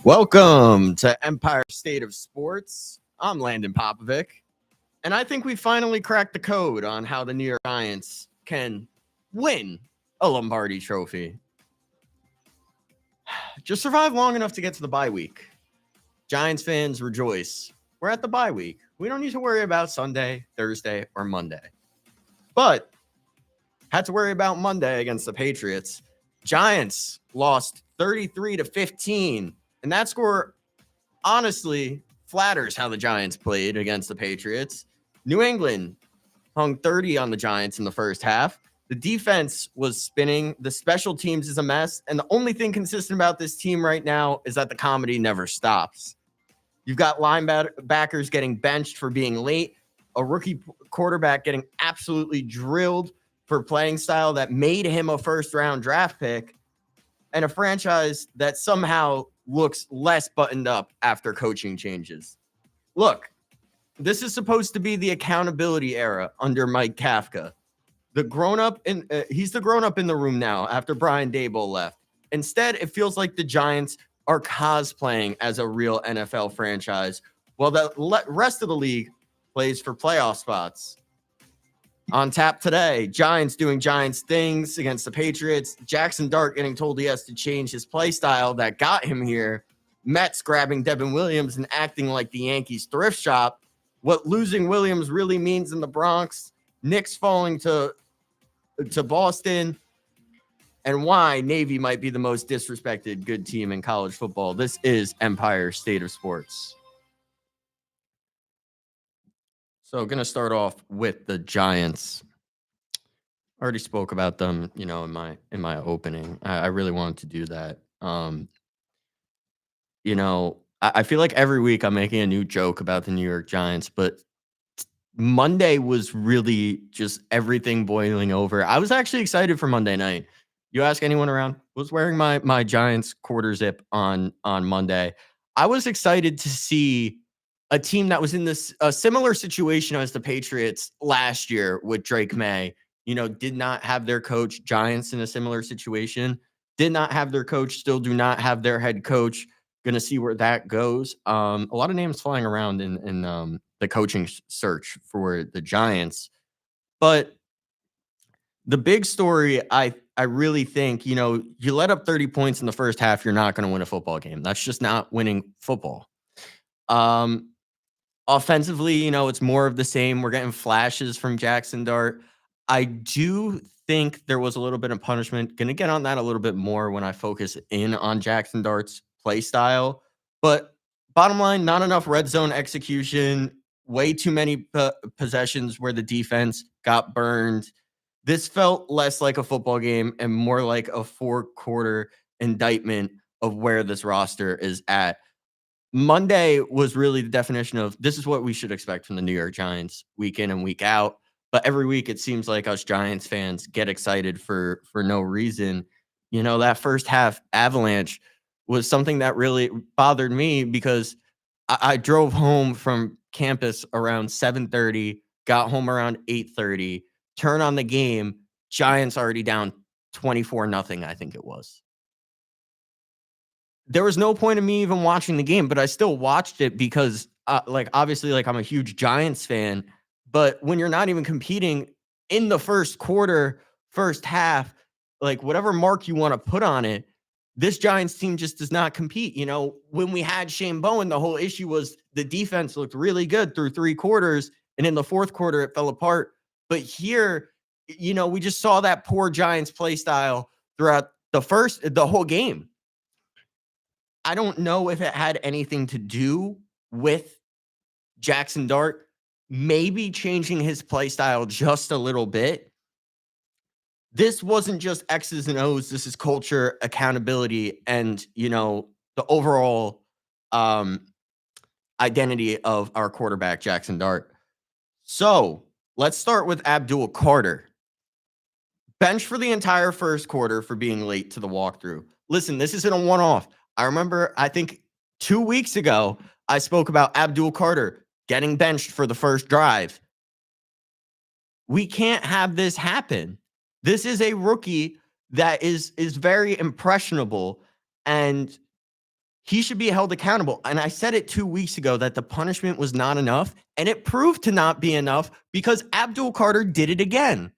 Welcome to Empire State of Sports. I'm Landon Popovic, and I think we finally cracked the code on how the New York Giants can win a Lombardi trophy. Just survive long enough to get to the bye week. Giants fans rejoice. We're at the bye week. We don't need to worry about Sunday, Thursday, or Monday. But had to worry about Monday against the Patriots. Giants lost 33-15, and that score honestly flatters how the Giants played against the Patriots. New England hung 30 on the Giants in the first half. The defense was spinning. The special teams is a mess. And the only thing consistent about this team right now is that the comedy never stops. You've got linebackers getting benched for being late, a rookie quarterback getting absolutely drilled for playing style that made him a first-round draft pick, and a franchise that somehow looks less buttoned up after coaching changes. Look, this is supposed to be the accountability era under Mike Kafka. He's the grown-up in the room now after Brian Daboll left. Instead, it feels like the Giants are cosplaying as a real NFL franchise while the rest of the league plays for playoff spots. On tap today, Giants doing Giants things against the Patriots. Jackson Dart getting told he has to change his play style that got him here. Mets grabbing Devin Williams and acting like the Yankees thrift shop. What losing Williams really means in the Bronx. Knicks falling to Boston. And why Navy might be the most disrespected good team in college football. This is Empire State of Sports. So going to start off with the Giants. I already spoke about them, in my opening. I really wanted to do that. I feel like every week I'm making a new joke about the New York Giants, but Monday was really just everything boiling over. I was actually excited for Monday night. You ask anyone around, was wearing my Giants quarter zip on Monday. I was excited to see a team that was in a similar situation as the Patriots last year with Drake May. Did not have their coach. Giants in a similar situation. Did not have their coach. Still do not have their head coach. Going to see where that goes. A lot of names flying around in the coaching search for the Giants. But the big story, I really think, you let up 30 points in the first half, you're not going to win a football game. That's just not winning football. Offensively, it's more of the same. We're getting flashes from Jackson Dart. I do think there was a little bit of punishment. Going to get on that a little bit more when I focus in on Jackson Dart's play style. But bottom line, not enough red zone execution. Way too many possessions where the defense got burned. This felt less like a football game and more like a 4-quarter indictment of where this roster is at. Monday was really the definition of this is what we should expect from the New York Giants week in and week out. But every week it seems like us Giants fans get excited for no reason. That first half avalanche was something that really bothered me because I drove home from campus around 7:30, got home around 8:30, turn on the game, Giants already down 24-0, I think it was. There was no point in me even watching the game, but I still watched it because, obviously, I'm a huge Giants fan. But when you're not even competing in the first quarter, first half, whatever mark you want to put on it, this Giants team just does not compete. When we had Shane Bowen, the whole issue was the defense looked really good through 3 quarters, and in the fourth quarter, it fell apart. But here, we just saw that poor Giants play style throughout the whole game. I don't know if it had anything to do with Jackson Dart maybe changing his play style just a little bit. This wasn't just X's and O's. This is culture, accountability, and, the overall identity of our quarterback, Jackson Dart. So let's start with Abdul Carter. Bench for the entire first quarter for being late to the walkthrough. Listen, this isn't a one-off. I remember, I think 2 weeks ago, I spoke about Abdul Carter getting benched for the first drive. We can't have this happen. This is a rookie that is very impressionable, and he should be held accountable. And I said it 2 weeks ago that the punishment was not enough, and it proved to not be enough because Abdul Carter did it again.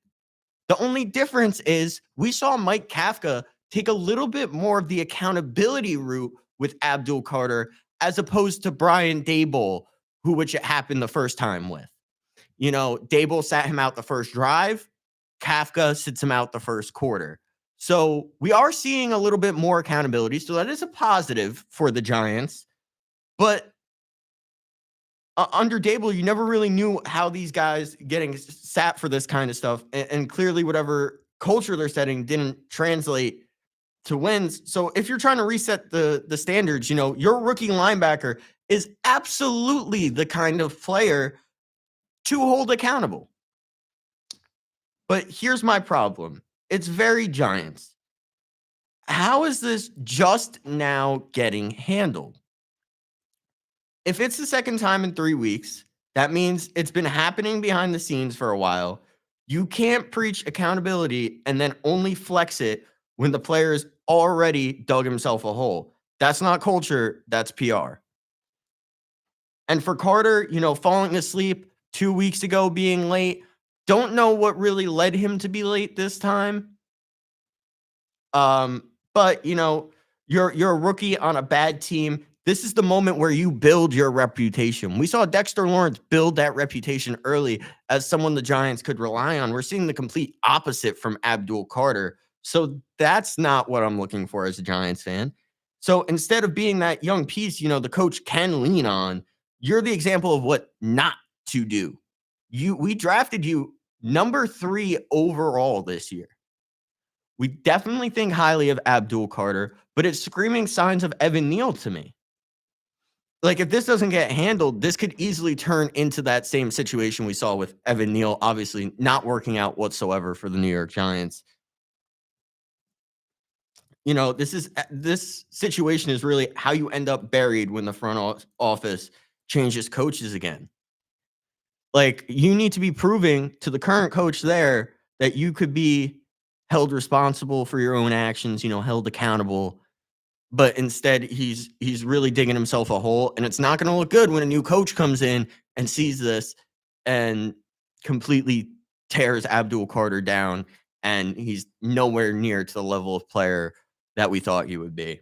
The only difference is we saw Mike Kafka take a little bit more of the accountability route with Abdul Carter as opposed to Brian Daboll, which it happened the first time with. Daboll sat him out the first drive. Kafka sits him out the first quarter. So we are seeing a little bit more accountability. So that is a positive for the Giants. But under Daboll, you never really knew how these guys getting sat for this kind of stuff. And clearly whatever culture they're setting didn't translate to wins. So if you're trying to reset the standards, your rookie linebacker is absolutely the kind of player to hold accountable. But here's my problem. It's very Giants. How is this just now getting handled? If it's the second time in 3 weeks, that means it's been happening behind the scenes for a while. You can't preach accountability and then only flex it when the player's already dug himself a hole. That's not culture, that's PR. And for Carter, falling asleep 2 weeks ago, being late, don't know what really led him to be late this time. But you're a rookie on a bad team. This is the moment where you build your reputation. We saw Dexter Lawrence build that reputation early as someone the Giants could rely on. We're seeing the complete opposite from Abdul Carter. So that's not what I'm looking for as a Giants fan. So instead of being that young piece, the coach can lean on, you're the example of what not to do. We drafted you number 3 overall this year. We definitely think highly of Abdul Carter, but it's screaming signs of Evan Neal to me. Like, if this doesn't get handled, this could easily turn into that same situation we saw with Evan Neal, obviously not working out whatsoever for the New York Giants. This situation is really how you end up buried when the front office changes coaches again. Like, you need to be proving to the current coach there that you could be held responsible for your own actions, held accountable. But instead, he's really digging himself a hole, and it's not going to look good when a new coach comes in and sees this and completely tears Abdul Carter down, and he's nowhere near to the level of player that we thought he would be.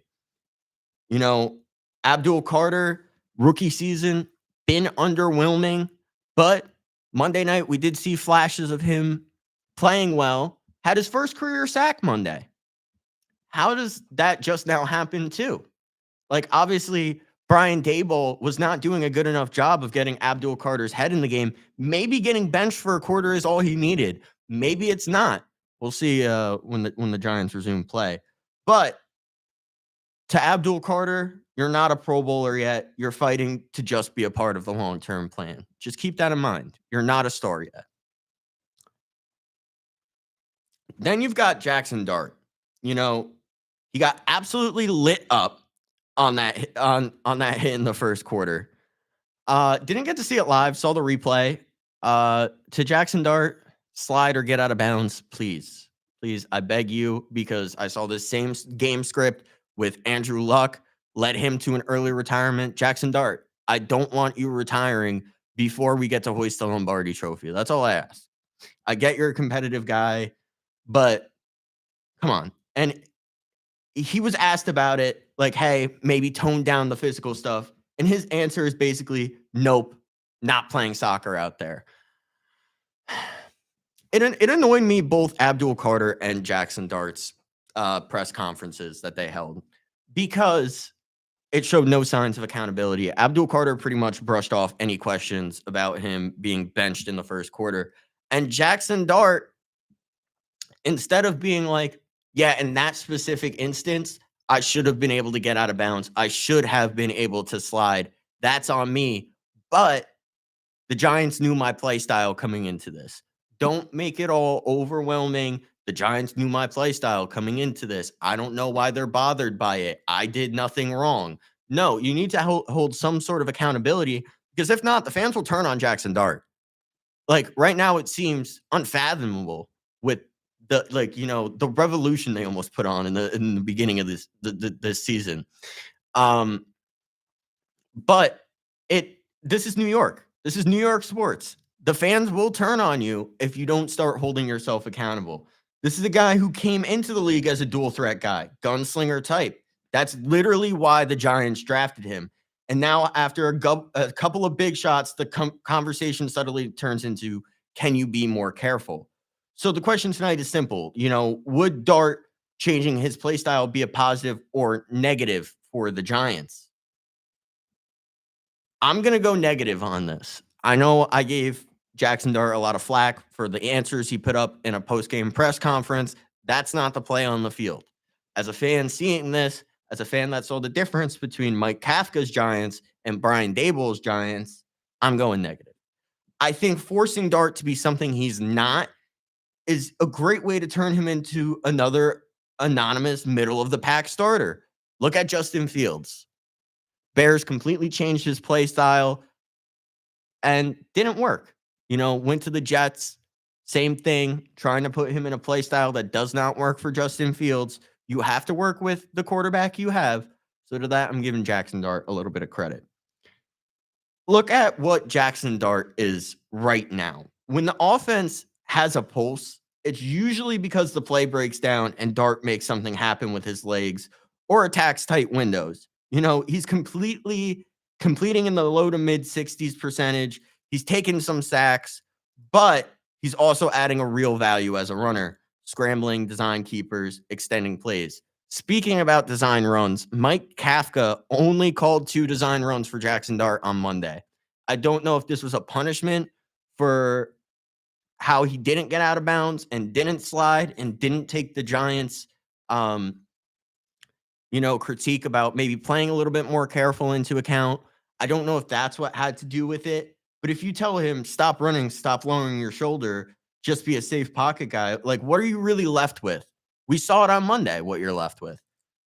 Abdul Carter, rookie season, been underwhelming, but Monday night we did see flashes of him playing well, had his first career sack Monday. How does that just now happen too? Like, obviously, Brian Daboll was not doing a good enough job of getting Abdul Carter's head in the game. Maybe getting benched for a quarter is all he needed. Maybe it's not. We'll see when the Giants resume play. But to Abdul Carter, you're not a Pro Bowler yet. You're fighting to just be a part of the long-term plan. Just keep that in mind. You're not a star yet. Then you've got Jackson Dart. He got absolutely lit up on that on that hit in the first quarter. Didn't get to see it live. Saw the replay. To Jackson Dart, slide or get out of bounds, please. Please, I beg you, because I saw this same game script with Andrew Luck, led him to an early retirement. Jackson Dart, I don't want you retiring before we get to hoist the Lombardi trophy. That's all I ask. I get you're a competitive guy, but come on. And he was asked about it, like, hey, maybe tone down the physical stuff. And his answer is basically, nope, not playing soccer out there. It annoyed me, both Abdul Carter and Jackson Dart's press conferences that they held, because it showed no signs of accountability. Abdul Carter pretty much brushed off any questions about him being benched in the first quarter. And Jackson Dart, instead of being like, yeah, in that specific instance, I should have been able to get out of bounds. I should have been able to slide. That's on me. But the Giants knew my play style coming into this. Don't make it all overwhelming. The Giants knew my play style coming into this. I don't know why they're bothered by it. I did nothing wrong. No, you need to hold some sort of accountability, because if not, the fans will turn on Jackson Dart. Like, right now, it seems unfathomable with the revolution they almost put on in the beginning of this season. Um, but this is New York. This is New York sports. The fans will turn on you if you don't start holding yourself accountable. This is a guy who came into the league as a dual threat guy, gunslinger type. That's literally why the Giants drafted him. And now, after a couple of big shots, the conversation suddenly turns into, can you be more careful? So the question tonight is simple. Would Dart changing his play style be a positive or negative for the Giants? I'm going to go negative on this. I know I gave Jackson Dart a lot of flack for the answers he put up in a post-game press conference. That's not the play on the field. As a fan seeing this, as a fan that saw the difference between Mike Kafka's Giants and Brian Daboll's Giants, I'm going negative. I think forcing Dart to be something he's not is a great way to turn him into another anonymous middle-of-the-pack starter. Look at Justin Fields. Bears completely changed his play style and didn't work. Went to the Jets, same thing, trying to put him in a play style that does not work for Justin Fields. You have to work with the quarterback you have. So to that, I'm giving Jackson Dart a little bit of credit. Look at what Jackson Dart is right now. When the offense has a pulse, it's usually because the play breaks down and Dart makes something happen with his legs or attacks tight windows. He's completely completing in the low to mid 60s percentage. He's taking some sacks, but he's also adding a real value as a runner, scrambling, design keepers, extending plays. Speaking about design runs, Mike Kafka only called 2 design runs for Jackson Dart on Monday. I don't know if this was a punishment for how he didn't get out of bounds and didn't slide and didn't take the Giants' critique about maybe playing a little bit more careful into account. I don't know if that's what had to do with it. But if you tell him, stop running, stop lowering your shoulder, just be a safe pocket guy, what are you really left with? We saw it on Monday, what you're left with.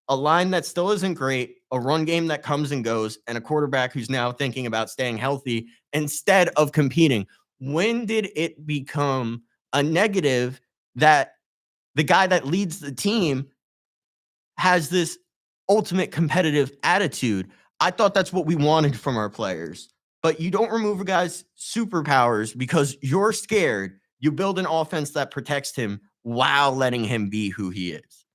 A line that still isn't great, a run game that comes and goes, and a quarterback who's now thinking about staying healthy instead of competing. When did it become a negative that the guy that leads the team has this ultimate competitive attitude? I thought that's what we wanted from our players. But you don't remove a guy's superpowers because you're scared. You build an offense that protects him while letting him be who he is.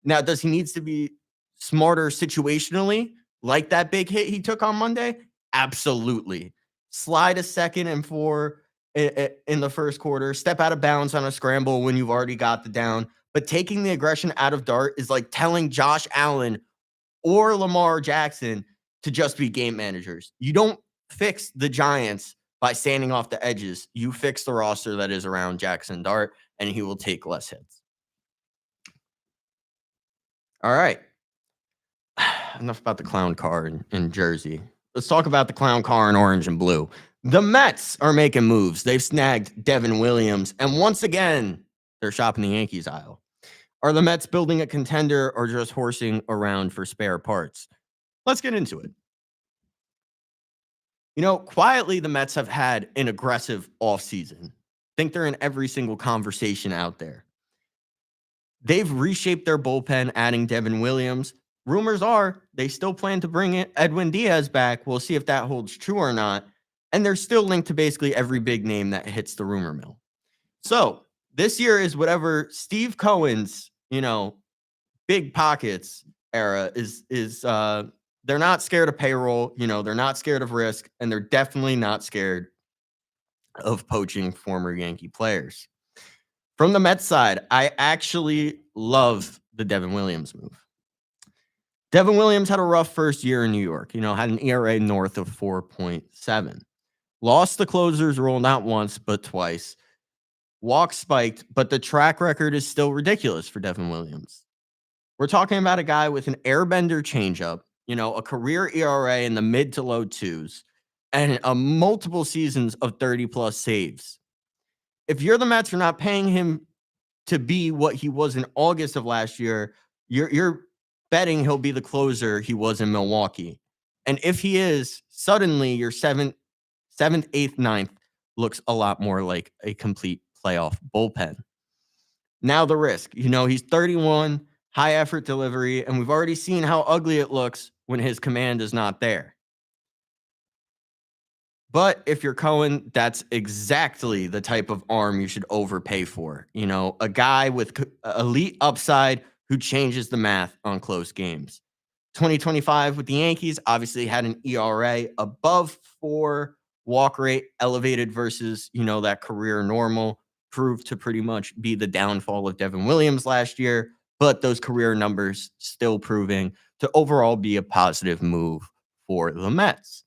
Now, does he needs to be smarter situationally, like that big hit he took on Monday? Absolutely. Slide a 2nd and 4 in the first quarter, step out of bounds on a scramble when you've already got the down. But taking the aggression out of Dart is like telling Josh Allen or Lamar Jackson to just be game managers. You don't fix the Giants by standing off the edges. You fix the roster that is around Jackson Dart, and he will take less hits. All right. Enough about the clown car in Jersey. Let's talk about the clown car in orange and blue. The Mets are making moves. They've snagged Devin Williams, and once again, they're shopping the Yankees aisle. Are the Mets building a contender or just horsing around for spare parts? Let's get into it. Quietly, the Mets have had an aggressive offseason. Think they're in every single conversation out there. They've reshaped their bullpen, adding Devin Williams. Rumors are they still plan to bring Edwin Diaz back. We'll see if that holds true or not. And they're still linked to basically every big name that hits the rumor mill. So this year is whatever Steve Cohen's, big pockets era is. They're not scared of payroll. They're not scared of risk, and they're definitely not scared of poaching former Yankee players. From the Mets side, I actually love the Devin Williams move. Devin Williams had a rough first year in New York, had an ERA north of 4.7. Lost the closer's role not once, but twice. Walks spiked, but the track record is still ridiculous for Devin Williams. We're talking about a guy with an airbender changeup, a career ERA in the mid to low 2s, and multiple seasons of 30-plus saves. If you're the Mets, you're not paying him to be what he was in August of last year. You're betting he'll be the closer he was in Milwaukee. And if he is, suddenly your 7th, 8th, 9th looks a lot more like a complete playoff bullpen. Now the risk. He's 31, high effort delivery, and we've already seen how ugly it looks when his command is not there. But if you're Cohen, that's exactly the type of arm you should overpay for. A guy with elite upside who changes the math on close games. 2025 with the Yankees obviously had an ERA above 4, walk rate elevated versus, that career normal, proved to pretty much be the downfall of Devin Williams last year, but those career numbers still proving to overall be a positive move for the Mets.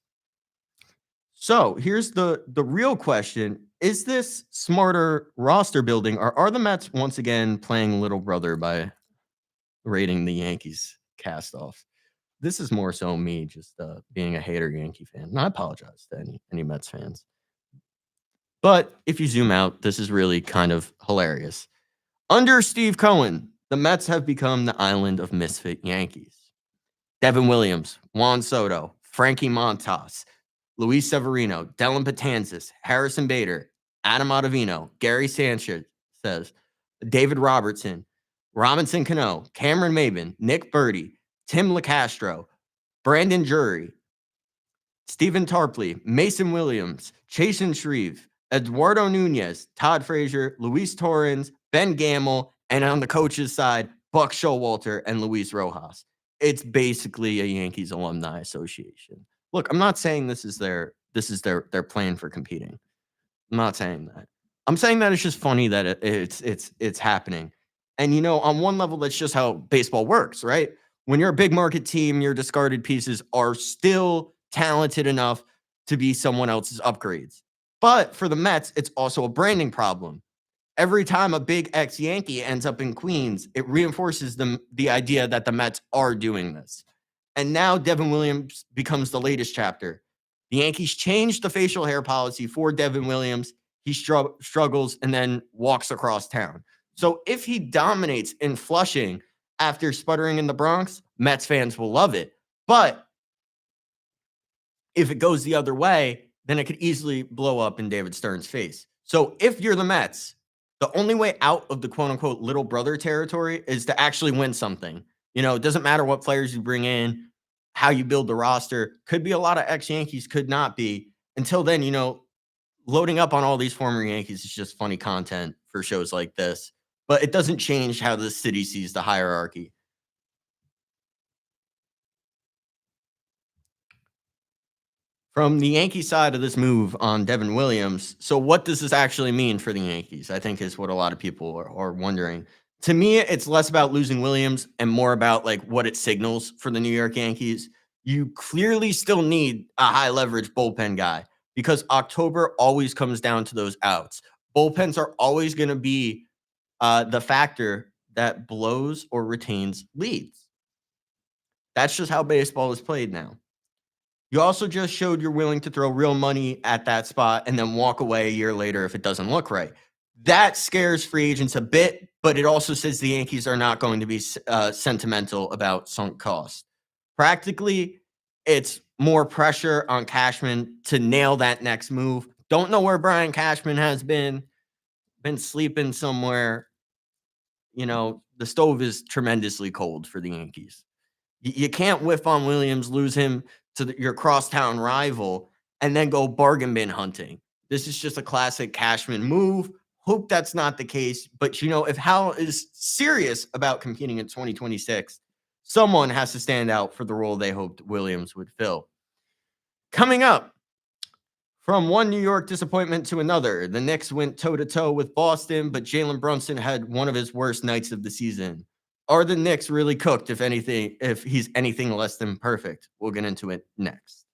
So here's the real question. Is this smarter roster building, or are the Mets once again playing little brother by rating the Yankees cast off? This is more so me just being a hater Yankee fan. And I apologize to any Mets fans. But if you zoom out, this is really kind of hilarious. Under Steve Cohen, the Mets have become the island of misfit Yankees. Devin Williams, Juan Soto, Frankie Montas, Luis Severino, Dellin Betances, Harrison Bader, Adam Ottavino, Gary Sanchez, David Robertson, Robinson Cano, Cameron Maybin, Nick Burdi, Tim LeCastro, Brandon Drury, Stephen Tarpley, Mason Williams, Chasen Shreve, Eduardo Nunez, Todd Frazier, Luis Torrens, Ben Gamble, and on the coach's side, Buck Showalter and Luis Rojas. It's basically a Yankees alumni association. Look, I'm not saying this is their plan for competing. I'm not saying that. I'm saying that it's just funny that it's happening. And on one level, that's just how baseball works, right? When you're a big market team, your discarded pieces are still talented enough to be someone else's upgrades. But for the Mets, it's also a branding problem. Every time a big ex-Yankee ends up in Queens, it reinforces the idea that the Mets are doing this. And now Devin Williams becomes the latest chapter. The Yankees changed the facial hair policy for Devin Williams. He struggles and then walks across town. So if he dominates in Flushing after sputtering in the Bronx, Mets fans will love it. But if it goes the other way, then it could easily blow up in David Stern's face. So if you're the Mets, the only way out of the quote-unquote little brother territory is to actually win something. It doesn't matter what players you bring in, how you build the roster. Could be a lot of ex-Yankees, could not be. Until then, loading up on all these former Yankees is just funny content for shows like this. But it doesn't change how the city sees the hierarchy. From the Yankee side of this move on Devin Williams, so what does this actually mean for the Yankees? I think is what a lot of people are wondering. To me, it's less about losing Williams and more about what it signals for the New York Yankees. You clearly still need a high leverage bullpen guy because October always comes down to those outs. Bullpens are always going to be the factor that blows or retains leads. That's just how baseball is played now. You also just showed you're willing to throw real money at that spot and then walk away a year later if it doesn't look right. That scares free agents a bit, but it also says the Yankees are not going to be sentimental about sunk cost. Practically, it's more pressure on Cashman to nail that next move. Don't know where Brian Cashman has been sleeping somewhere. The stove is tremendously cold for the Yankees. You can't whiff on Williams, lose him to your crosstown rival, and then go bargain bin hunting. This is just a classic Cashman move. Hope that's not the case. But, if Hal is serious about competing in 2026, someone has to stand out for the role they hoped Williams would fill. Coming up, from one New York disappointment to another, the Knicks went toe-to-toe with Boston, but Jalen Brunson had one of his worst nights of the season. Are the Knicks really cooked, if he's anything less than perfect? We'll get into it next.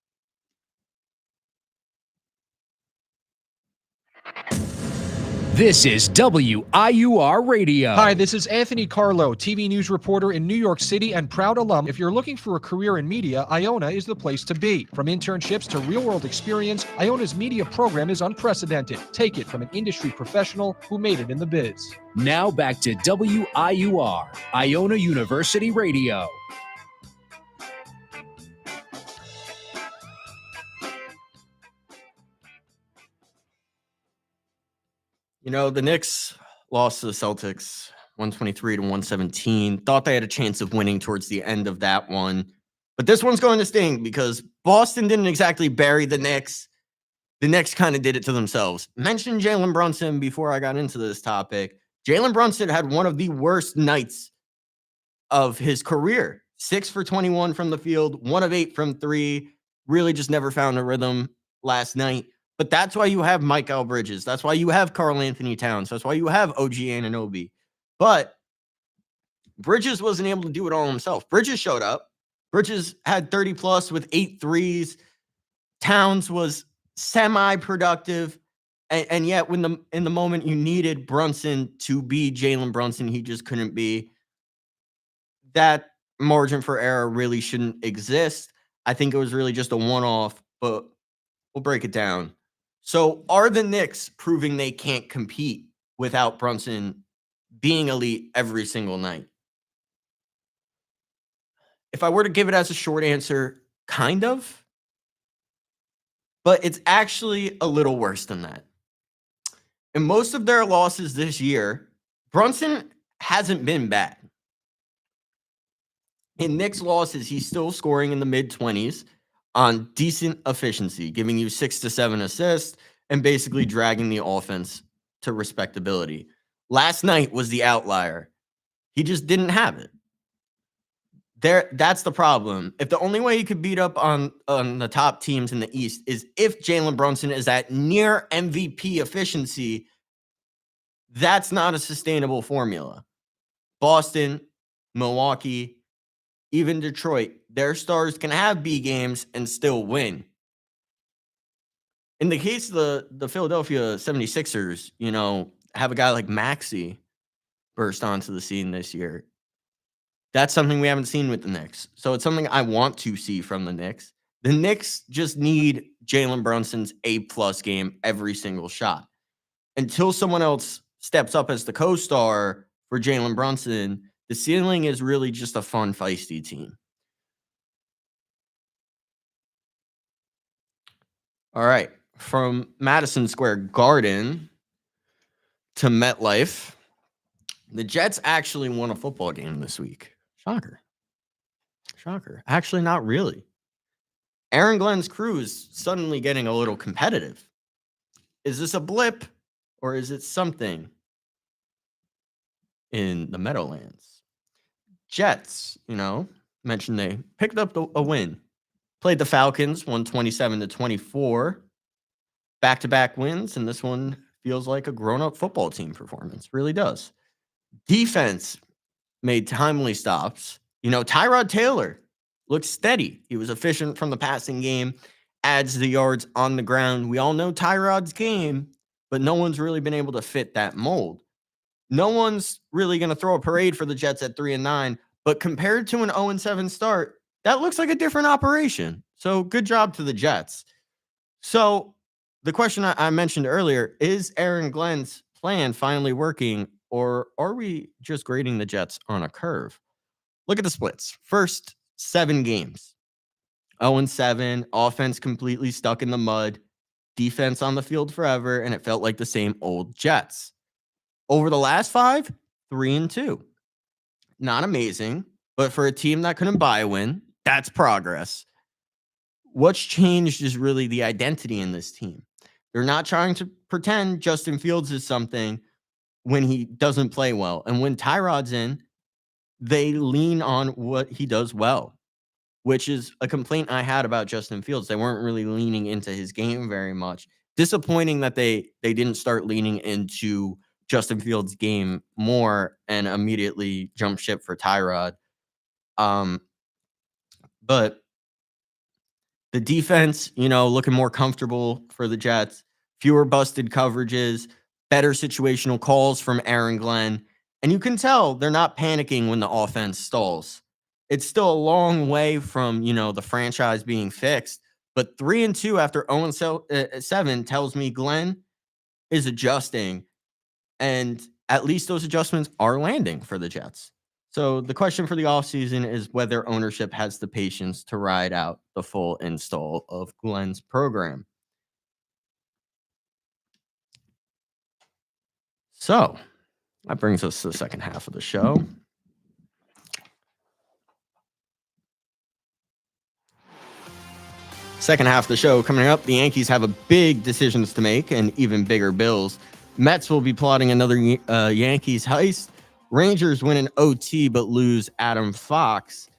This is WIUR Radio. Hi, this is Anthony Carlo, TV news reporter in New York City and proud alum. If you're looking for a career in media, Iona is the place to be. From internships to real-world experience, Iona's media program is unprecedented. Take it from an industry professional who made it in the biz. Now back to WIUR, Iona University Radio. The Knicks lost to the Celtics 123 to 117. Thought they had a chance of winning towards the end of that one. But this one's going to sting because Boston didn't exactly bury the Knicks. The Knicks kind of did it to themselves. Mentioned Jalen Brunson before I got into this topic. Jalen Brunson had one of the worst nights of his career. 6 for 21 from the field, 1 of 8 from 3. Really just never found a rhythm last night. But that's why you have Mikal Bridges. That's why you have Karl Anthony Towns. That's why you have OG Anunoby. But Bridges wasn't able to do it all himself. Bridges showed up. Bridges had 30 plus with 8 threes. Towns was semi-productive. And yet in the moment you needed Brunson to be Jalen Brunson, he just couldn't be. That margin for error really shouldn't exist. I think it was really just a one-off, but we'll break it down. So are the Knicks proving they can't compete without Brunson being elite every single night? If I were to give it as a short answer, kind of. But it's actually a little worse than that. In most of their losses this year, Brunson hasn't been bad. In Knicks losses, he's still scoring in the mid-20s on decent efficiency, giving you 6 to 7 assists and basically dragging the offense to respectability. Last night was the outlier. He just didn't have it. That's the problem. If the only way you could beat up on the top teams in the East is if Jalen Brunson is at near MVP efficiency, that's not a sustainable formula. Boston, Milwaukee, even Detroit, their stars can have B games and still win. In the case of the Philadelphia 76ers, have a guy like Maxey burst onto the scene this year. That's something we haven't seen with the Knicks. So it's something I want to see from the Knicks. The Knicks just need Jalen Brunson's A-plus game every single shot. Until someone else steps up as the co-star for Jalen Brunson, the ceiling is really just a fun, feisty team. All right. From Madison Square Garden to MetLife, the Jets actually won a football game this week. Shocker. Actually, not really. Aaron Glenn's crew is suddenly getting a little competitive. Is this a blip or is it something in the Meadowlands? Jets, mentioned they picked up a win. Played the Falcons, won 27-24. Back-to-back wins, and this one feels like a grown-up football team performance. Really does. Defense made timely stops. Tyrod Taylor looked steady. He was efficient from the passing game, adds the yards on the ground. We all know Tyrod's game, but no one's really been able to fit that mold. No one's really going to throw a parade for the Jets at 3-9, but compared to an 0-7 start, that looks like a different operation. So good job to the Jets. So the question I mentioned earlier, is Aaron Glenn's plan finally working, or are we just grading the Jets on a curve? Look at the splits. First 7 games, 0-7, offense completely stuck in the mud, defense on the field forever, and it felt like the same old Jets. Over the last 5, 3-2. Not amazing, but for a team that couldn't buy a win, that's progress. What's changed is really the identity in this team. They're not trying to pretend Justin Fields is something when he doesn't play well. And when Tyrod's in, they lean on what he does well, which is a complaint I had about Justin Fields. They weren't really leaning into his game very much. Disappointing that they didn't start leaning into Justin Fields' game more and immediately jump ship for Tyrod. But the defense, looking more comfortable for the Jets, fewer busted coverages, better situational calls from Aaron Glenn. And you can tell they're not panicking when the offense stalls. It's still a long way from, the franchise being fixed. But 3-2 after 0-7 tells me Glenn is adjusting. And at least those adjustments are landing for the Jets. So the question for the offseason is whether ownership has the patience to ride out the full install of Glenn's program. So that brings us to the second half of the show. Second half of the show coming up, the Yankees have a big decisions to make and even bigger bills. Mets will be plotting another Yankees heist. Rangers win an OT but lose Adam Fox.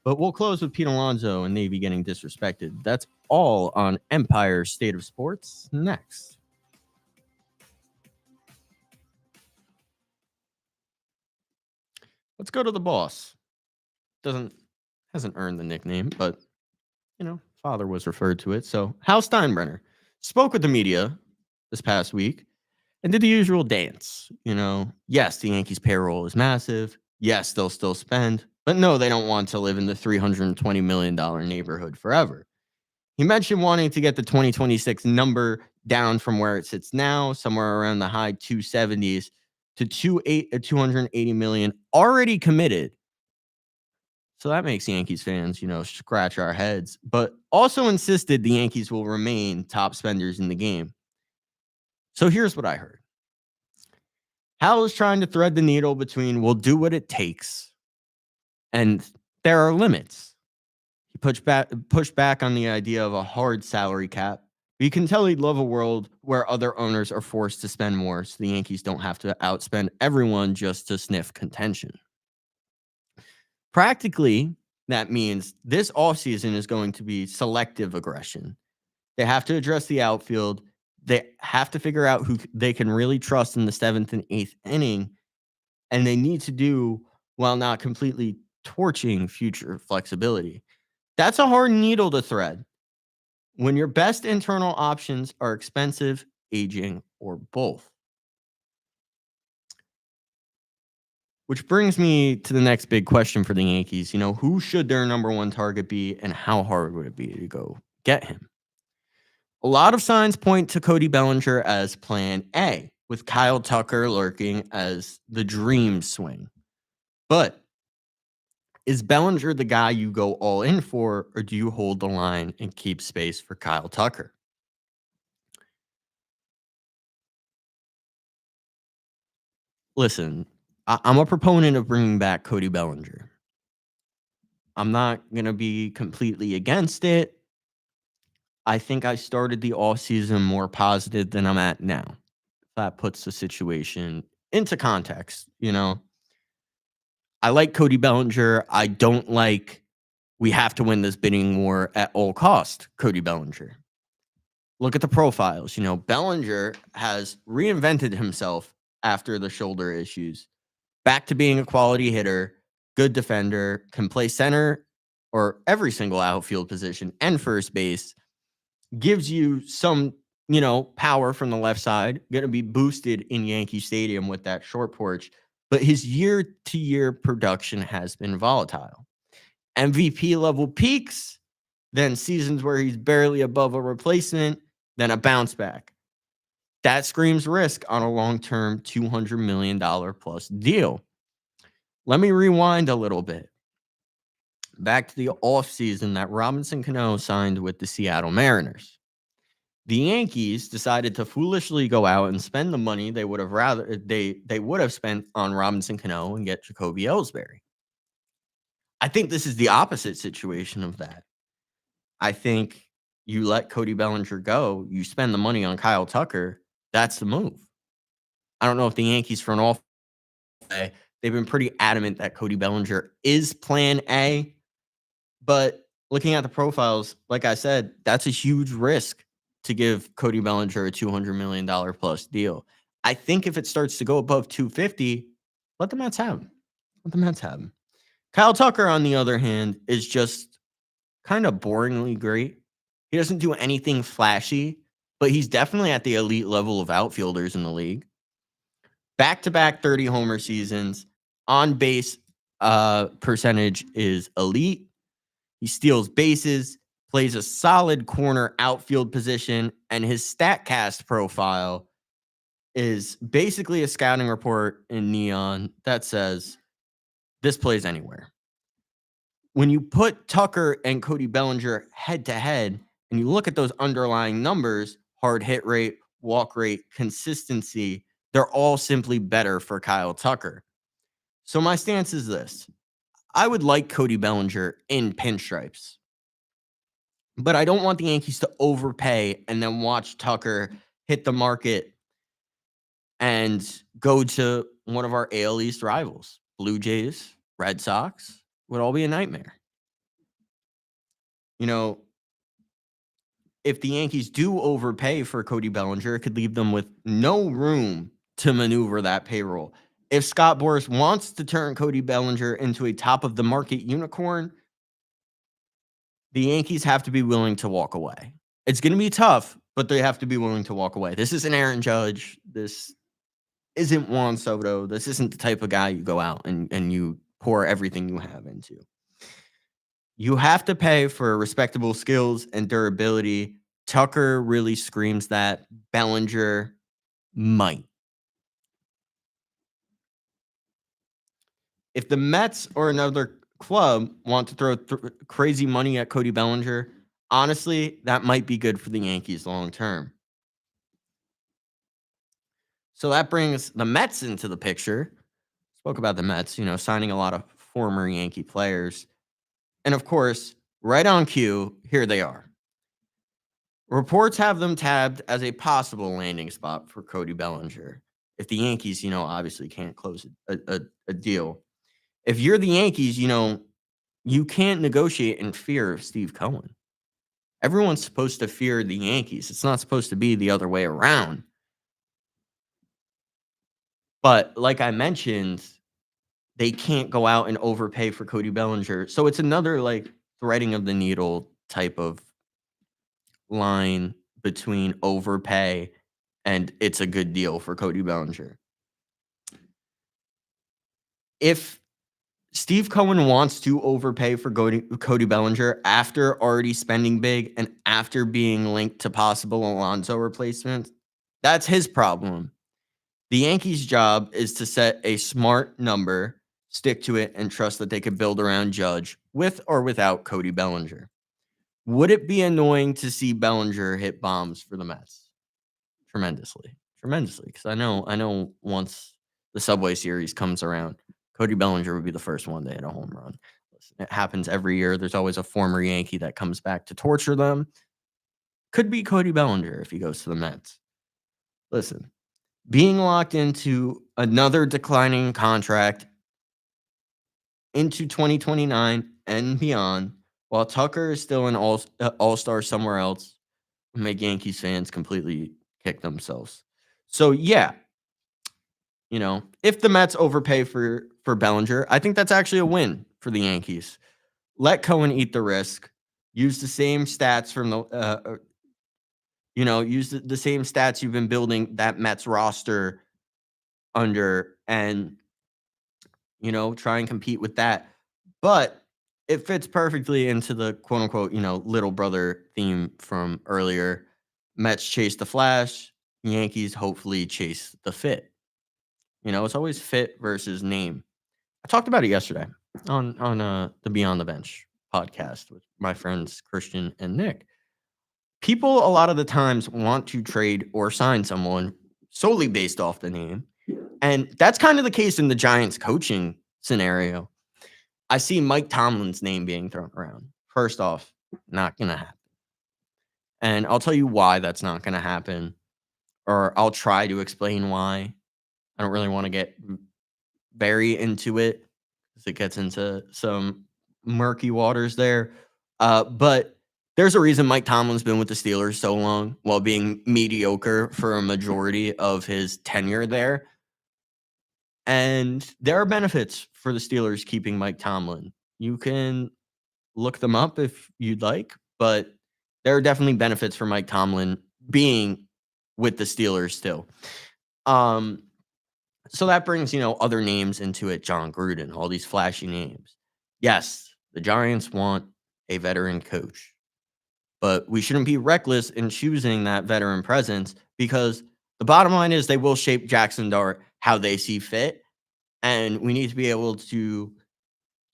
But we'll close with Pete Alonso and Navy getting disrespected. That's all on Empire State of Sports next. Let's go to the boss. Hasn't earned the nickname, but father was referred to it. So Hal Steinbrenner spoke with the media this past week and did the usual dance. Yes, the Yankees payroll is massive. Yes, they'll still spend, but no, they don't want to live in the $320 million neighborhood forever. He mentioned wanting to get the 2026 number down from where it sits now, somewhere around the high 270s to 280 million already committed. So that makes Yankees fans, scratch our heads, but also insisted the Yankees will remain top spenders in the game. So here's what I heard. Hal is trying to thread the needle between we'll do what it takes and there are limits. He pushed back on the idea of a hard salary cap. But you can tell he'd love a world where other owners are forced to spend more so the Yankees don't have to outspend everyone just to sniff contention. Practically, that means this offseason is going to be selective aggression. They have to address the outfield. They have to figure out who they can really trust in the 7th and 8th inning. And they need to do while not completely torching future flexibility. That's a hard needle to thread when your best internal options are expensive, aging, or both. Which brings me to the next big question for the Yankees. Who should their number one target be and how hard would it be to go get him? A lot of signs point to Cody Bellinger as plan A, with Kyle Tucker lurking as the dream swing. But is Bellinger the guy you go all in for, or do you hold the line and keep space for Kyle Tucker? Listen, I'm a proponent of bringing back Cody Bellinger. I'm not going to be completely against it. I think I started the offseason more positive than I'm at now. That puts the situation into context. I like Cody Bellinger. I don't like we have to win this bidding war at all cost, Cody Bellinger. Look at the profiles. Bellinger has reinvented himself after the shoulder issues. Back to being a quality hitter, good defender, can play center or every single outfield position and first base, gives you some, power from the left side, going to be boosted in Yankee Stadium with that short porch, but his year-to-year production has been volatile. MVP level peaks, then seasons where he's barely above a replacement, then a bounce back. That screams risk on a long-term $200 million plus deal. Let me rewind a little bit. Back to the offseason that Robinson Cano signed with the Seattle Mariners. The Yankees decided to foolishly go out and spend the money they would have spent on Robinson Cano and get Jacoby Ellsbury. I think this is the opposite situation of that. I think you let Cody Bellinger go, you spend the money on Kyle Tucker, that's the move. I don't know if the Yankees front office, they've been pretty adamant that Cody Bellinger is plan A, but looking at the profiles, like I said, that's a huge risk to give Cody Bellinger a $200 million plus deal. I think if it starts to go above 250, let the Mets have him. Kyle Tucker, on the other hand, is just kind of boringly great. He doesn't do anything flashy, but he's definitely at the elite level of outfielders in the league. Back-to-back 30 homer seasons. On base percentage is elite. He steals bases, plays a solid corner outfield position, and his StatCast profile is basically a scouting report in neon that says this plays anywhere. When you put Tucker and Cody Bellinger head to head and you look at those underlying numbers, hard hit rate, walk rate, consistency, they're all simply better for Kyle Tucker. So my stance is this. I would like Cody Bellinger in pinstripes. But I don't want the Yankees to overpay and then watch Tucker hit the market and go to one of our AL East rivals. Blue Jays, Red Sox would all be a nightmare. You know, if the Yankees do overpay for Cody Bellinger, it could leave them with no room to maneuver that payroll. If Scott Boras wants to turn Cody Bellinger into a top of the market unicorn, the Yankees have to be willing to walk away. It's going to be tough, but they have to be willing to walk away. This isn't Aaron Judge. This isn't Juan Soto. This isn't the type of guy you go out and you pour everything you have into. You have to pay for respectable skills and durability. Tucker really screams that. Bellinger might. If the Mets or another club want to throw crazy money at Cody Bellinger, honestly, that might be good for the Yankees long term. So that brings the Mets into the picture. Spoke about the Mets, signing a lot of former Yankee players. And of course, right on cue, here they are. Reports have them tabbed as a possible landing spot for Cody Bellinger. If the Yankees, obviously can't close a deal. If you're the Yankees, you can't negotiate in fear of Steve Cohen. Everyone's supposed to fear the Yankees. It's not supposed to be the other way around. But like I mentioned, they can't go out and overpay for Cody Bellinger. So it's another threading of the needle type of line between overpay and it's a good deal for Cody Bellinger. If Steve Cohen wants to overpay for Cody Bellinger after already spending big and after being linked to possible Alonso replacements, that's his problem. The Yankees' job is to set a smart number, stick to it, and trust that they could build around Judge with or without Cody Bellinger. Would it be annoying to see Bellinger hit bombs for the Mets? Tremendously. Because I know once the Subway Series comes around, Cody Bellinger would be the first one to hit a home run. Listen, it happens every year. There's always a former Yankee that comes back to torture them. Could be Cody Bellinger if he goes to the Mets. Listen, being locked into another declining contract into 2029 and beyond, while Tucker is still an all-star somewhere else, will make Yankees fans completely kick themselves. So, yeah, if the Mets overpay for Bellinger, I think that's actually a win for the Yankees. Let Cohen eat the risk. Use the same stats from the use the same stats you've been building that Mets roster under and, try and compete with that. But it fits perfectly into the quote unquote, little brother theme from earlier. Mets chase the flash. Yankees hopefully chase the fit. It's always fit versus name. I talked about it yesterday on the Beyond the Bench podcast with my friends Christian and Nick. People a lot of the times want to trade or sign someone solely based off the name. And that's kind of the case in the Giants coaching scenario. I see Mike Tomlin's name being thrown around. First off, not going to happen. And I'll tell you why that's not going to happen, or I'll try to explain why. I don't really want to get very into it because it gets into some murky waters there. But there's a reason Mike Tomlin's been with the Steelers so long while being mediocre for a majority of his tenure there. And there are benefits for the Steelers keeping Mike Tomlin. You can look them up if you'd like, but there are definitely benefits for Mike Tomlin being with the Steelers still. So that brings, other names into it. John Gruden, all these flashy names. Yes, the Giants want a veteran coach, but we shouldn't be reckless in choosing that veteran presence because the bottom line is they will shape Jackson Dart how they see fit. And we need to be able to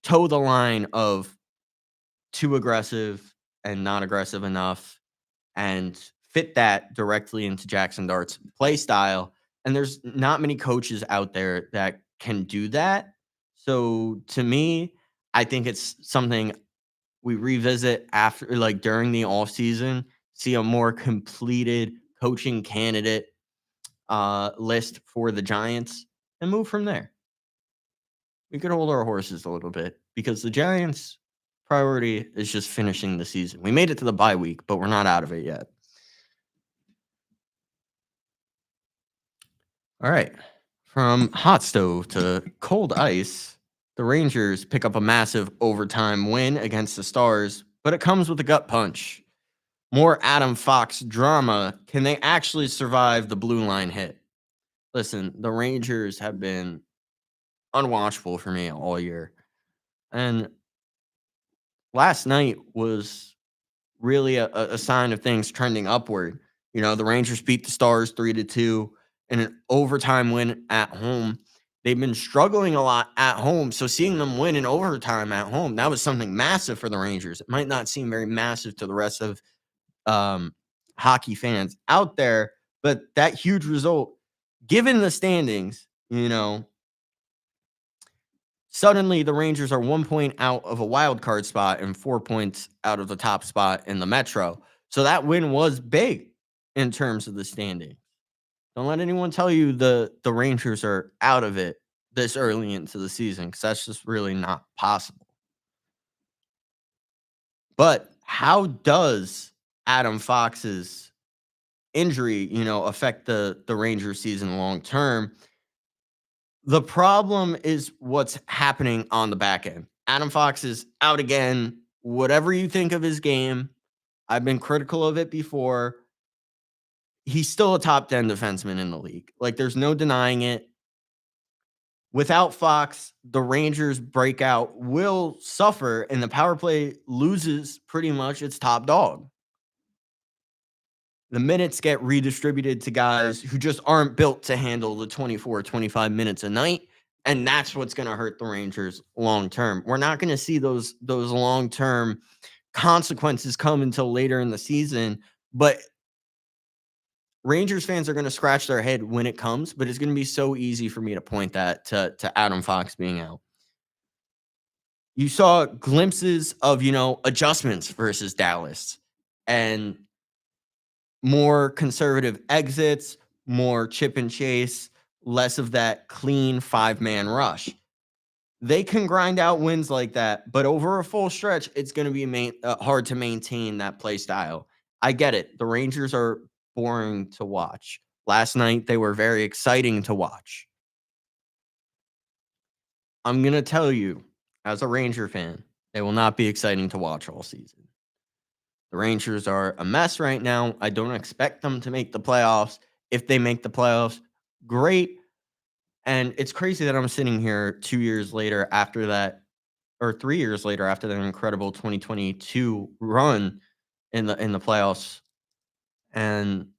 toe the line of too aggressive and not aggressive enough and fit that directly into Jackson Dart's play style. And there's not many coaches out there that can do that. So to me, I think it's something we revisit after, like, during the off season, see a more completed coaching candidate list for the Giants and move from there. We could hold our horses a little bit because the Giants' priority is just finishing the season. We made it to the bye week, but we're not out of it yet. All right. From hot stove to cold ice, the Rangers pick up a massive overtime win against the Stars, but it comes with a gut punch. More Adam Fox drama. Can they actually survive the blue line hit? Listen, the Rangers have been unwatchable for me all year. And last night was really a sign of things trending upward. You know, the Rangers beat the Stars 3-2 in an overtime win at home. They've been struggling a lot at home. So seeing them win in overtime at home, that was something massive for the Rangers. It might not seem very massive to the rest of hockey fans out there, but that huge result, given the standings, you know, suddenly the Rangers are 1 point out of a wild card spot and 4 points out of the top spot in the Metro. So that win was big in terms of the standing. Don't let anyone tell you the Rangers are out of it this early into the season, because that's just really not possible. But how does Adam Fox's injury, you know, affect the Rangers season long term? The problem is what's happening on the back end. Adam Fox is out again. Whatever you think of his game, I've been critical of it before. He's still a top 10 defenseman in the league. Like, there's no denying it. Without Fox, the Rangers breakout will suffer, and the power play loses pretty much its top dog. The minutes get redistributed to guys who just aren't built to handle the 24, 25 minutes a night. And that's what's going to hurt the Rangers long term. We're not going to see those long term consequences come until later in the season. But Rangers fans are going to scratch their head when it comes. But it's going to be so easy for me to point that to Adam Fox being out. You saw glimpses of, you know, adjustments versus Dallas and more conservative exits, more chip and chase, less of that clean 5-man rush. They can grind out wins like that, but over a full stretch, it's going to be hard to maintain that play style. I get it. The Rangers are boring to watch. Last night, they were very exciting to watch. I'm going to tell you, as a Ranger fan, they will not be exciting to watch all season. The Rangers are a mess right now. I don't expect them to make the playoffs. If they make the playoffs, great. And it's crazy that I'm sitting here 2 years later after that, or 3 years later after that incredible 2022 run in the playoffs, and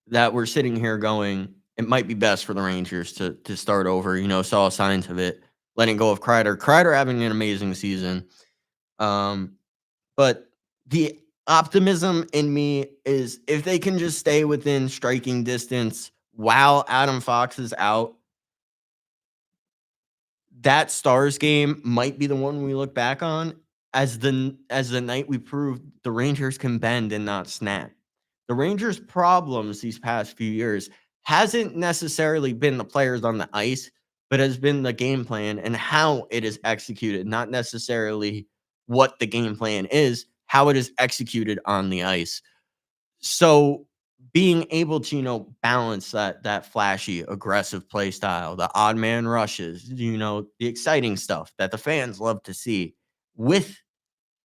that we're sitting here going, it might be best for the Rangers to start over. You know, saw signs of it, letting go of Kreider. Kreider having an amazing season. But the optimism in me is if they can just stay within striking distance while Adam Fox is out, that Stars game might be the one we look back on as the night we proved the Rangers can bend and not snap. The Rangers' problems these past few years hasn't necessarily been the players on the ice, but has been the game plan and how it is executed, not necessarily what the game plan is, how it is executed on the ice. So being able to, you know, balance that flashy, aggressive play style, the odd man rushes, you know, the exciting stuff that the fans love to see with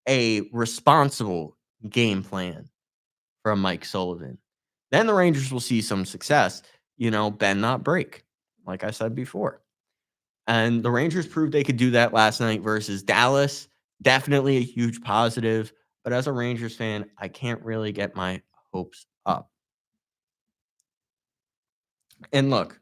a responsible game plan from Mike Sullivan, then the Rangers will see some success. You know, bend not break, like I said before. And the Rangers proved they could do that last night versus Dallas. Definitely a huge positive. But as a Rangers fan, I can't really get my hopes up. And look,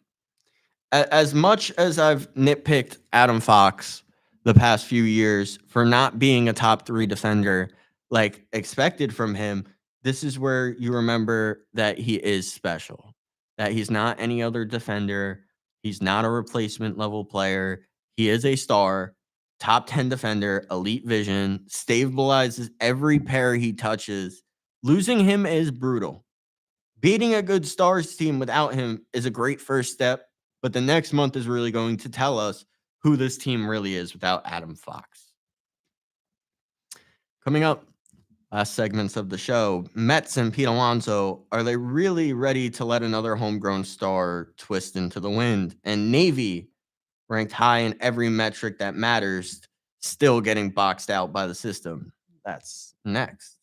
as much as I've nitpicked Adam Fox the past few years for not being a top 3 defender like expected from him, this is where you remember that he is special, that he's not any other defender. He's not a replacement level player. He is a star. top 10 defender, elite vision, stabilizes every pair he touches. Losing him is brutal. Beating a good Stars team without him is a great first step, but the next month is really going to tell us who this team really is without Adam Fox. Coming up, last segments of the show, Mets and Pete Alonso, are they really ready to let another homegrown star twist into the wind? And Navy, ranked high in every metric that matters, still getting boxed out by the system. That's next.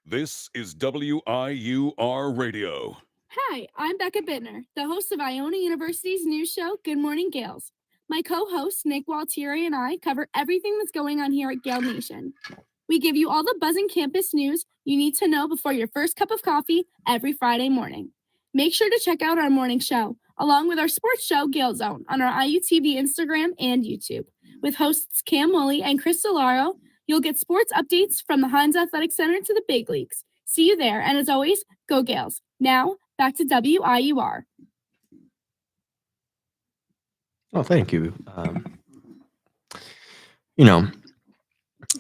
This is WIUR Radio. Hi, I'm Becca Bittner, the host of Iona University's news show, Good Morning Gales. My co-host, Nick Waltieri, and I cover everything that's going on here at Gale Nation. We give you all the buzzing campus news you need to know before your first cup of coffee every Friday morning. Make sure to check out our morning show, along with our sports show, Gale Zone, on our IUTV Instagram and YouTube. With hosts Cam Woolley and Chris Delaro, you'll get sports updates from the Hines Athletic Center to the big leagues. See you there, and as always, go Gales. Now, back to WIUR. Oh, thank you.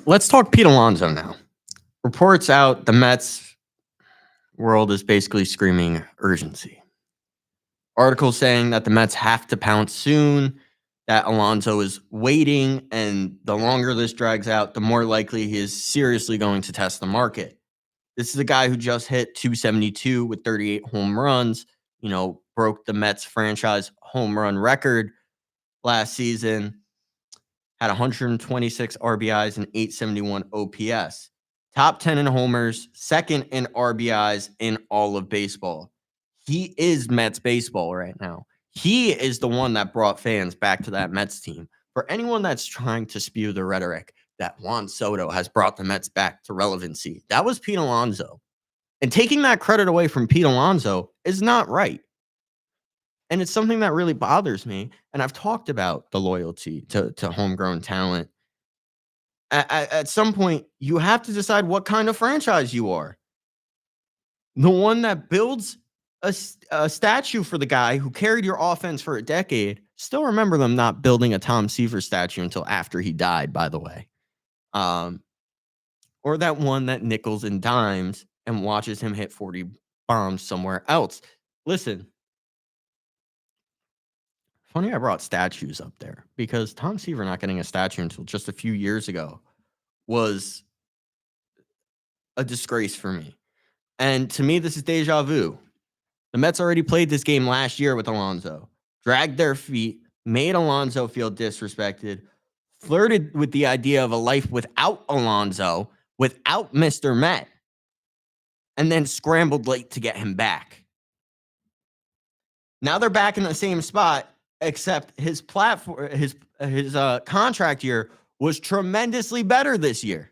Let's talk Pete Alonso now. Reports out the Mets world is basically screaming urgency. Articles saying that the Mets have to pounce soon, that Alonso is waiting, and the longer this drags out, the more likely he is seriously going to test the market. This is a guy who just hit 272 with 38 home runs, broke the Mets franchise home run record last season, had 126 RBIs and 871 OPS. Top 10 in homers, second in RBIs in all of baseball. He is Mets baseball right now. He is the one that brought fans back to that Mets team. For anyone that's trying to spew the rhetoric that Juan Soto has brought the Mets back to relevancy, that was Pete Alonso. And taking that credit away from Pete Alonso is not right. And it's something that really bothers me. And I've talked about the loyalty to homegrown talent. At some point, you have to decide what kind of franchise you are. The one that builds a statue for the guy who carried your offense for a decade. Still remember them not building a Tom Seaver statue until after he died, by the way. Or that one that nickels and dimes and watches him hit 40 bombs somewhere else. Listen, funny I brought statues up there because Tom Seaver not getting a statue until just a few years ago was a disgrace for me. And to me, this is deja vu. The Mets already played this game last year with Alonso, dragged their feet, made Alonso feel disrespected, flirted with the idea of a life without Alonso, without Mr. Met, and then scrambled late to get him back. Now they're back in the same spot, except his platform, his contract year was tremendously better this year.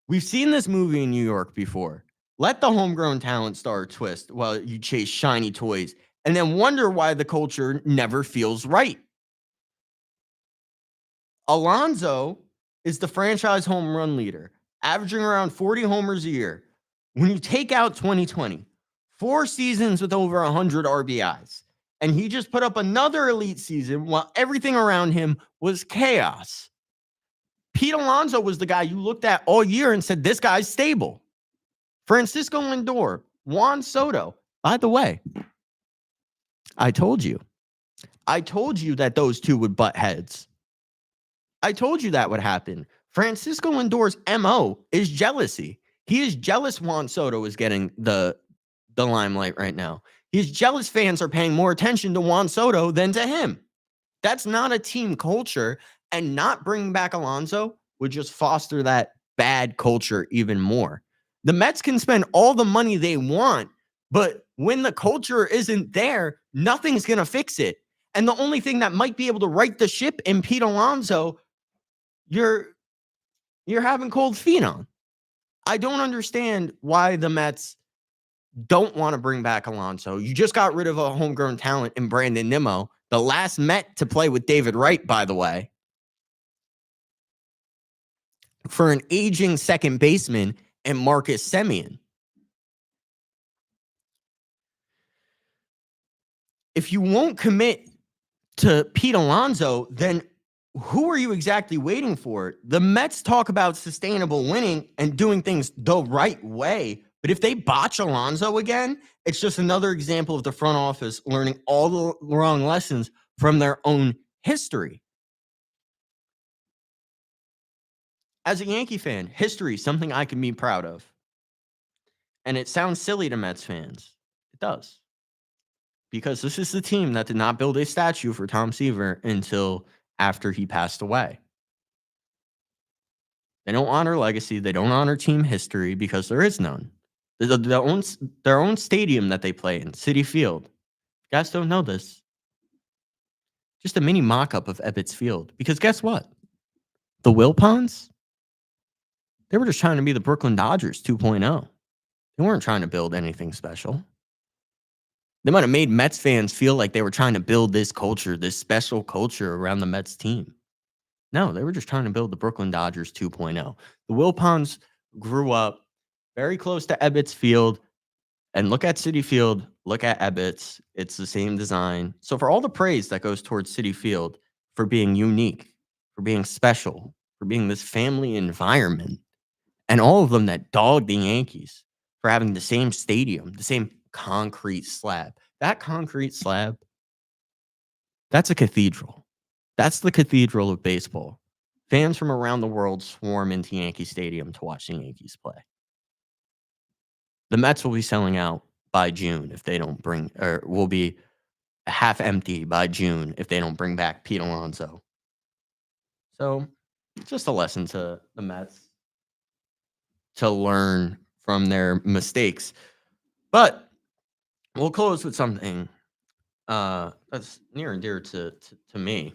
We've seen this movie in New York before. Let the homegrown talent star twist while you chase shiny toys and then wonder why the culture never feels right. Alonso is the franchise home run leader, averaging around 40 homers a year. When you take out 2020, 4 seasons with over 100 RBIs, and he just put up another elite season while everything around him was chaos. Pete Alonso was the guy you looked at all year and said, this guy's stable. Francisco Lindor, Juan Soto. By the way, I told you that those two would butt heads. I told you that would happen. Francisco Lindor's MO is jealousy. He is jealous Juan Soto is getting the limelight right now. His jealous fans are paying more attention to Juan Soto than to him. That's not a team culture, and not bringing back Alonso would just foster that bad culture even more. The Mets can spend all the money they want, but when the culture isn't there, nothing's going to fix it. And the only thing that might be able to right the ship in Pete Alonso, you're having cold feet on. I don't understand why the Mets don't want to bring back Alonso. You just got rid of a homegrown talent in Brandon Nimmo, the last Met to play with David Wright, by the way, for an aging second baseman and Marcus Semien. if you won't commit to Pete Alonso, then who are you exactly waiting for? The Mets talk about sustainable winning and doing things the right way. But if they botch Alonso again, it's just another example of the front office learning all the wrong lessons from their own history. As a Yankee fan, history is something I can be proud of. And it sounds silly to Mets fans. It does. Because this is the team that did not build a statue for Tom Seaver until after he passed away. They don't honor legacy. They don't honor team history because there is none. Their own stadium that they play in, Citi Field. You guys don't know this. Just a mini mock-up of Ebbets Field. Because guess what? The Wilpons, they were just trying to be the Brooklyn Dodgers 2.0. They weren't trying to build anything special. They might have made Mets fans feel like they were trying to build this culture, this special culture around the Mets team. No, they were just trying to build the Brooklyn Dodgers 2.0. The Wilpons grew up very close to Ebbets Field. And look at Citi Field, look at Ebbets. It's the same design. So for all the praise that goes towards Citi Field for being unique, for being special, for being this family environment, and all of them that dog the Yankees for having the same stadium, the same concrete slab. That concrete slab, that's a cathedral. That's the cathedral of baseball. Fans from around the world swarm into Yankee Stadium to watch the Yankees play. The Mets will be selling out by June if they don't bring, or will be half empty by June if they don't bring back Pete Alonso. So, just a lesson to the Mets to learn from their mistakes. But we'll close with something that's near and dear to me.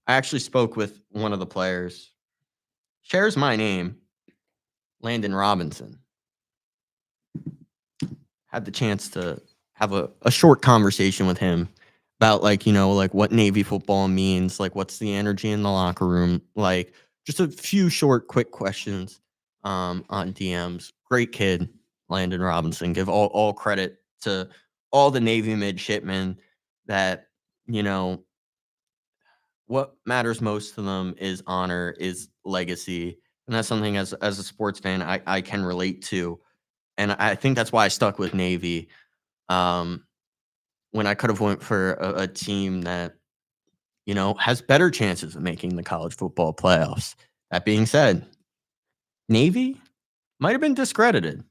I actually spoke with one of the players, shares my name, Landon Robinson. Had the chance to have a short conversation with him about what Navy football means, like what's the energy in the locker room, like just a few short, quick questions on DMs. Great kid, Landon Robinson. Give all credit to all the Navy midshipmen that, what matters most to them is honor, is legacy. And that's something as a sports fan I can relate to. And I think that's why I stuck with Navy when I could have went for a team that, has better chances of making the college football playoffs. That being said, Navy might have been discredited.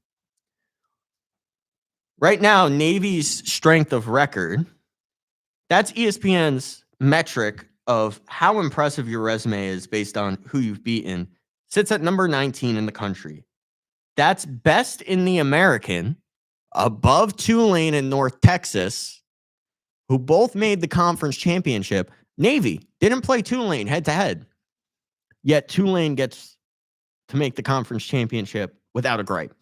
Right now, Navy's strength of record, that's ESPN's metric of how impressive your resume is based on who you've beaten, sits at number 19 in the country. That's best in the American, above Tulane and North Texas, who both made the conference championship. Navy didn't play Tulane head-to-head, yet Tulane gets to make the conference championship without a gripe.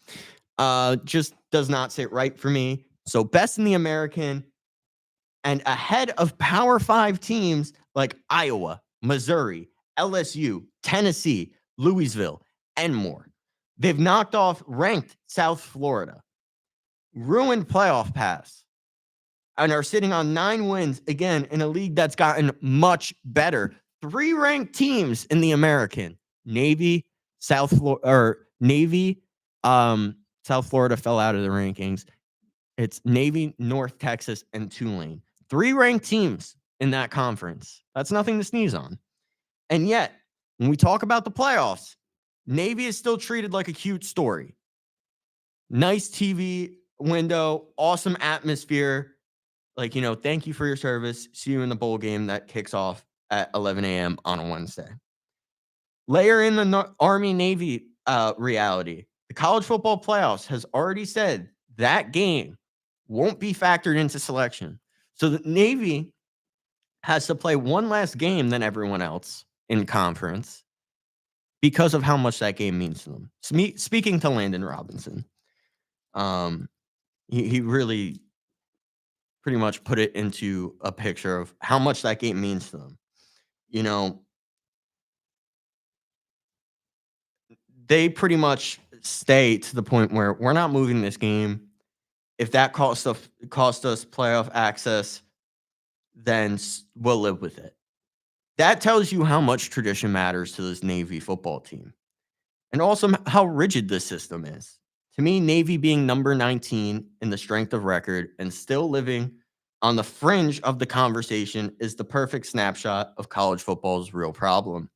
Just does not sit right for me. So best in the American and ahead of Power 5 teams like Iowa, Missouri, LSU, Tennessee, Louisville, and more. They've knocked off ranked South Florida, ruined playoff paths, and are sitting on 9 wins, again, in a league that's gotten much better. 3 ranked teams in the American. Navy, South Florida fell out of the rankings. It's Navy, North Texas, and Tulane. 3 ranked teams in that conference. That's nothing to sneeze on. And yet, when we talk about the playoffs, Navy is still treated like a cute story. Nice TV window, awesome atmosphere. Thank you for your service. See you in the bowl game that kicks off at 11 a.m. on a Wednesday. Layer in the Army-Navy reality. The college football playoffs has already said that game won't be factored into selection. So the Navy has to play one last game than everyone else in conference because of how much that game means to them. Speaking to Landon Robinson, he really pretty much put it into a picture of how much that game means to them. They pretty much stay to the point where we're not moving this game If that cost us playoff access, then we'll live with it. That tells you how much tradition matters to this Navy football team, and also how rigid this system is. To me, Navy being number 19 in the strength of record and still living on the fringe of the conversation is the perfect snapshot of college football's real problem.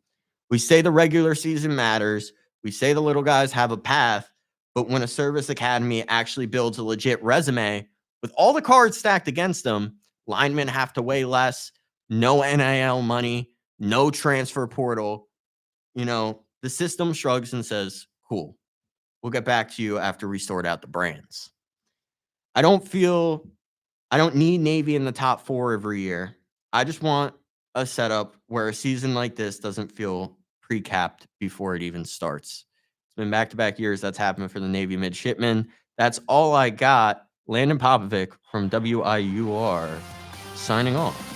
We say the regular season matters. We say the little guys have a path, but when a service academy actually builds a legit resume with all the cards stacked against them, linemen have to weigh less, no NIL money, no transfer portal, the system shrugs and says, cool, we'll get back to you after we sort out the brands. I don't need Navy in the top 4 every year. I just want a setup where a season like this doesn't feel pre-capped before it even starts. It's been back-to-back years that's happened for the Navy midshipmen. That's all I got. Landon Popovic from WIUR signing off.